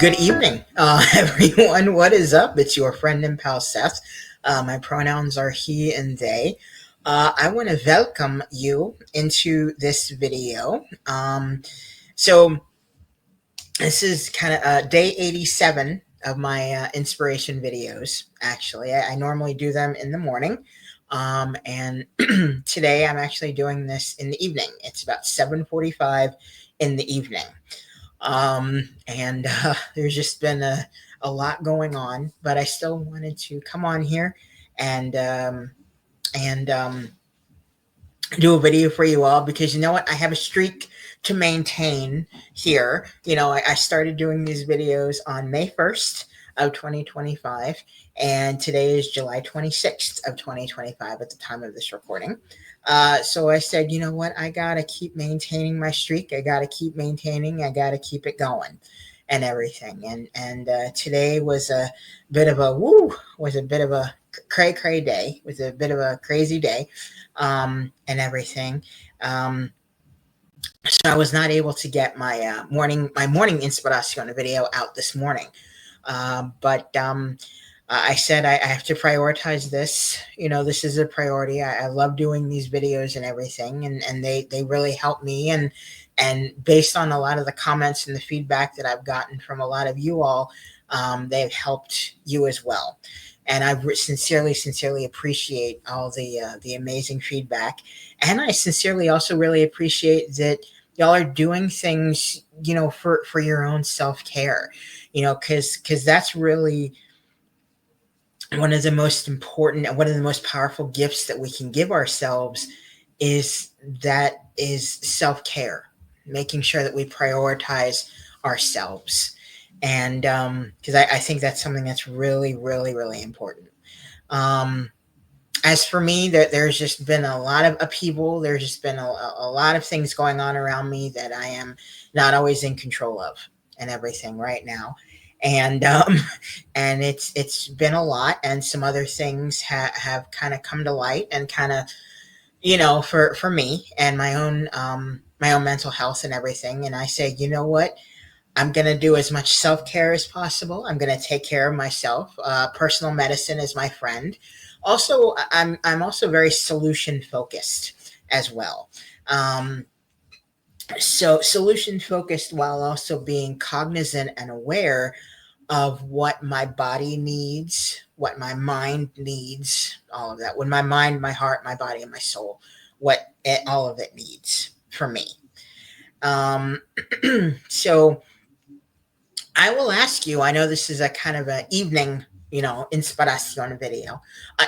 Good evening, everyone. What is up? It's your friend and pal Seth. My pronouns are he and they. I want to welcome you into this video. So, this is kind of day 87 of my inspiration videos, actually. I normally do them in the morning. And today I'm actually doing this in the evening. It's about 7:45 in the evening. And there's just been a lot going on, but I still wanted to come on here and and do a video for you all because you know what? I have a streak to maintain here. I started doing these videos on May 1st of 2025, and today is July 26th of 2025 at the time of this recording. So I said, you know what? I got to keep maintaining my streak. I got to keep maintaining. I got to keep it going and everything. And today was a bit of a cray day. Was a bit of a crazy day, and everything. So I was not able to get my morning inspiration video out this morning. But I said I have to prioritize this. This is a priority. I love doing these videos and everything, and they really help me. And based on a lot of the comments and the feedback that I've gotten from a lot of you all, they've helped you as well. And I sincerely appreciate all the amazing feedback. And I sincerely also really appreciate that y'all are doing things, for your own self-care, because that's really one of the most important and one of the most powerful gifts that we can give ourselves is self-care, making sure that we prioritize ourselves. And because I think that's something that's really, really, really important. As for me, there's just been a lot of upheaval. There's just been a lot of things going on around me that I am not always in control of and everything right now. And and it's been a lot, and some other things have kind of come to light, and kind of, for me and my own mental health and everything. And I say, you know what? I'm going to do as much self-care as possible. I'm going to take care of myself. Personal medicine is my friend. Also, I'm also very solution focused as well. So solution focused while also being cognizant and aware of what my body needs, what my mind needs, all of that. When my mind, my heart, my body, and my soul, all of it needs for me. So I will ask you, I know this is a kind of an evening, inspiration video.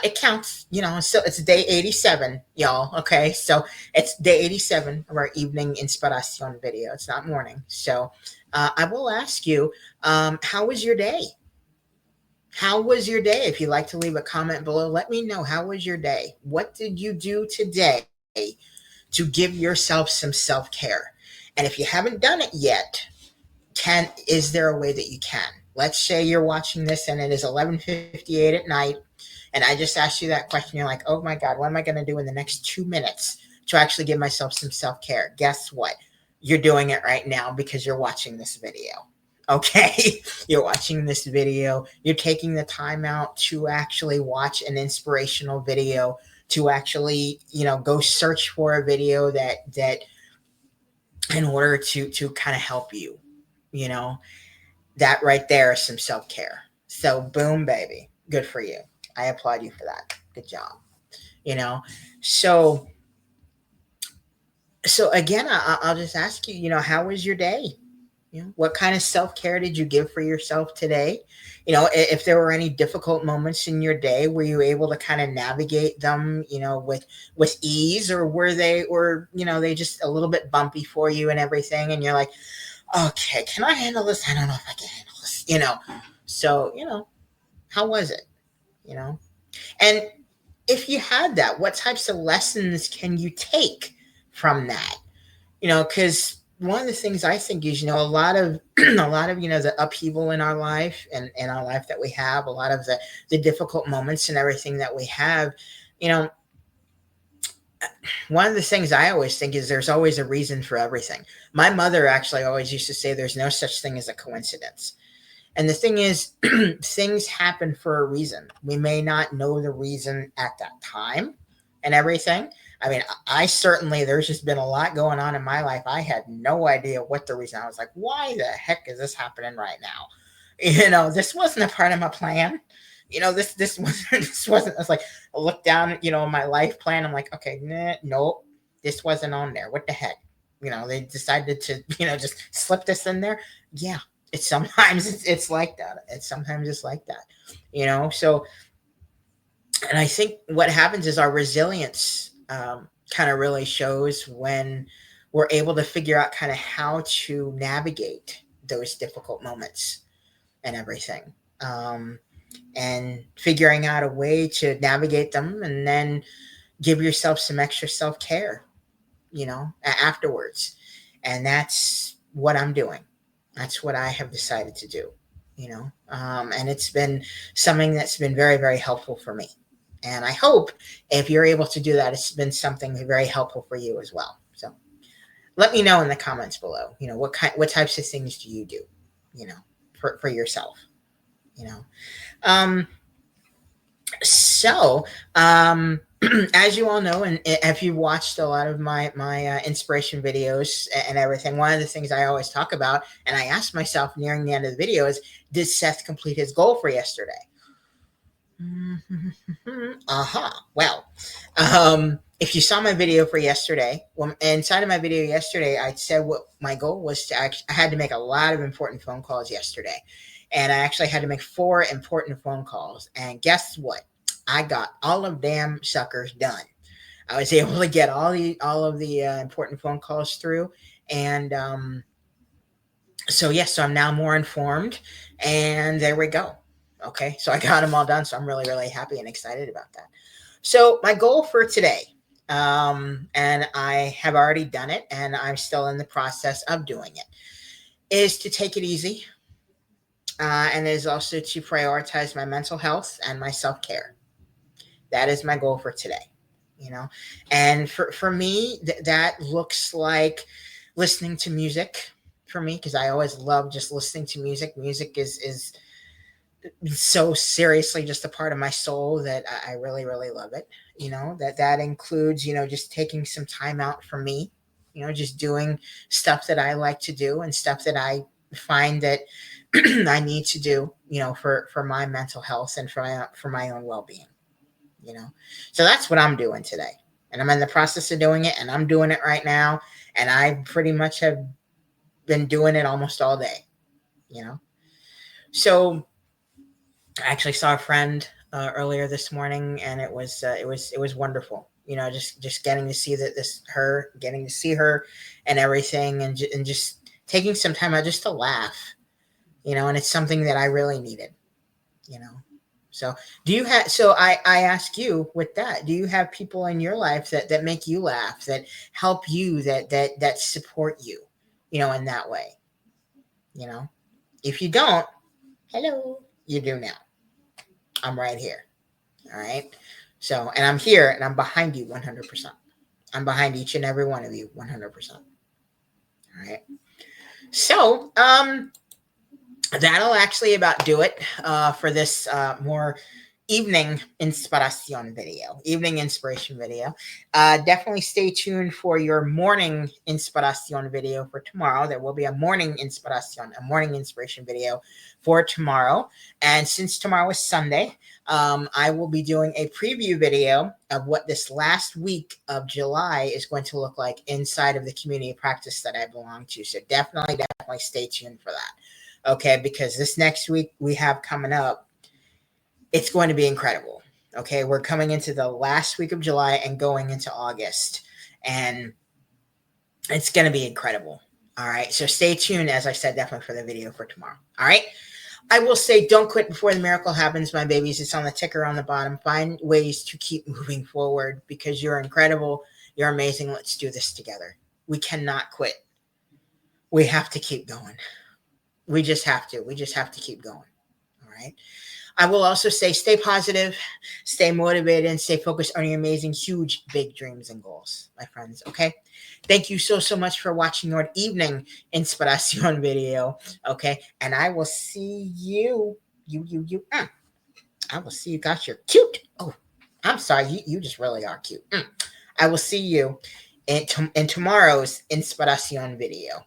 It counts, so it's day 87, y'all. Okay. So it's day 87 of our evening inspiration video. It's not morning. So I will ask you, how was your day? How was your day? If you'd like to leave a comment below, let me know. How was your day? What did you do today to give yourself some self-care? And if you haven't done it yet, is there a way that you can? Let's say you're watching this and it is 11:58 at night, and I just asked you that question. You're like, oh my God, what am I going to do in the next 2 minutes to actually give myself some self-care? Guess what? You're doing it right now because you're watching this video. Okay. You're watching this video. You're taking the time out to actually watch an inspirational video, to actually, go search for a video that in order to kind of help you. That right there is some self-care. So boom, baby. Good for you. I applaud you for that. Good job. You know, so again, I'll just ask you, how was your day? What kind of self-care did you give for yourself today? If there were any difficult moments in your day, were you able to kind of navigate them, with ease, or they just a little bit bumpy for you and everything? And you're like, okay, can I handle this? I don't know if I can handle this. So, how was it? And if you had that, what types of lessons can you take from that? Because one of the things I think is, a lot of, the upheaval in our life and in our life that we have, a lot of the difficult moments and everything that we have, one of the things I always think is there's always a reason for everything. My mother actually always used to say there's no such thing as a coincidence. And the thing is, things happen for a reason. We may not know the reason at that time and everything. I mean, I certainly, there's just been a lot going on in my life. I had no idea what the reason. I was like, why the heck is this happening right now? This wasn't a part of my plan. This wasn't, this wasn't, it's like, I looked down, my life plan. I'm like, okay, nah, nope, this wasn't on there. What the heck? They decided to, just slip this in there. Yeah, it's sometimes it's like that. Sometimes it's like that. So, and I think what happens is our resilience kind of really shows when we're able to figure out kind of how to navigate those difficult moments and everything. And figuring out a way to navigate them, and then give yourself some extra self-care, afterwards. And that's what I'm doing. That's what I have decided to do, and it's been something that's been very, very helpful for me. And I hope if you're able to do that, it's been something very helpful for you as well. So let me know in the comments below, what types of things do you do, for yourself, so, as you all know, and if you watched a lot of my inspiration videos and everything, one of the things I always talk about, and I ask myself nearing the end of the video, is, did Seth complete his goal for yesterday? Well, if you saw my video for yesterday, inside of my video yesterday, I said what my goal was I had to make a lot of important phone calls yesterday. And I actually had to make 4 important phone calls. And guess what? I got all of damn suckers done. I was able to get all of the important phone calls through. And so I'm now more informed. And there we go. Okay, so I got them all done. So I'm really, really happy and excited about that. So my goal for today, and I have already done it, and I'm still in the process of doing it, is to take it easy. And it is also to prioritize my mental health and my self-care. That is my goal for today, and for me, that looks like listening to music for me, because I always love just listening to music. Music is so seriously just a part of my soul that I really, really love it. That includes, just taking some time out for me, just doing stuff that I like to do, and stuff that I find that I need to do, for my mental health and for my own well-being, So that's what I'm doing today. And I'm in the process of doing it, and I'm doing it right now. And I pretty much have been doing it almost all day, So I actually saw a friend earlier this morning, and it was wonderful. Just getting to see getting to see her and everything, and just taking some time out just to laugh, and it's something that I really needed, So do you have? So I ask you with that, do you have people in your life that make you laugh, that help you, that support you, in that way? If you don't, hello, you do now. I'm right here. All right. So, and I'm here, and I'm behind you 100%. I'm behind each and every one of you 100%. All right. So, that'll actually about do it for this more evening inspiration video. Definitely stay tuned for your morning inspiration video for tomorrow. There will be a morning inspiration video for tomorrow. And since tomorrow is Sunday, I will be doing a preview video of what this last week of July is going to look like inside of the community practice that I belong to. So definitely stay tuned for that. Okay, because this next week we have coming up, it's going to be incredible. Okay, we're coming into the last week of July and going into August, and it's going to be incredible. All right, so stay tuned, as I said, definitely for the video for tomorrow. All right, I will say, don't quit before the miracle happens, my babies. It's on the ticker on the bottom. Find ways to keep moving forward, because you're incredible. You're amazing. Let's do this together. We cannot quit. We have to keep going. We just have to keep going. All right. I will also say stay positive, stay motivated, and stay focused on your amazing, huge, big dreams and goals, my friends. Okay. Thank you so much for watching your evening inspiration video. Okay. And I will see you. I will see you. Gosh, you're cute. Oh, I'm sorry. You just really are cute. I will see you in tomorrow's inspiration video.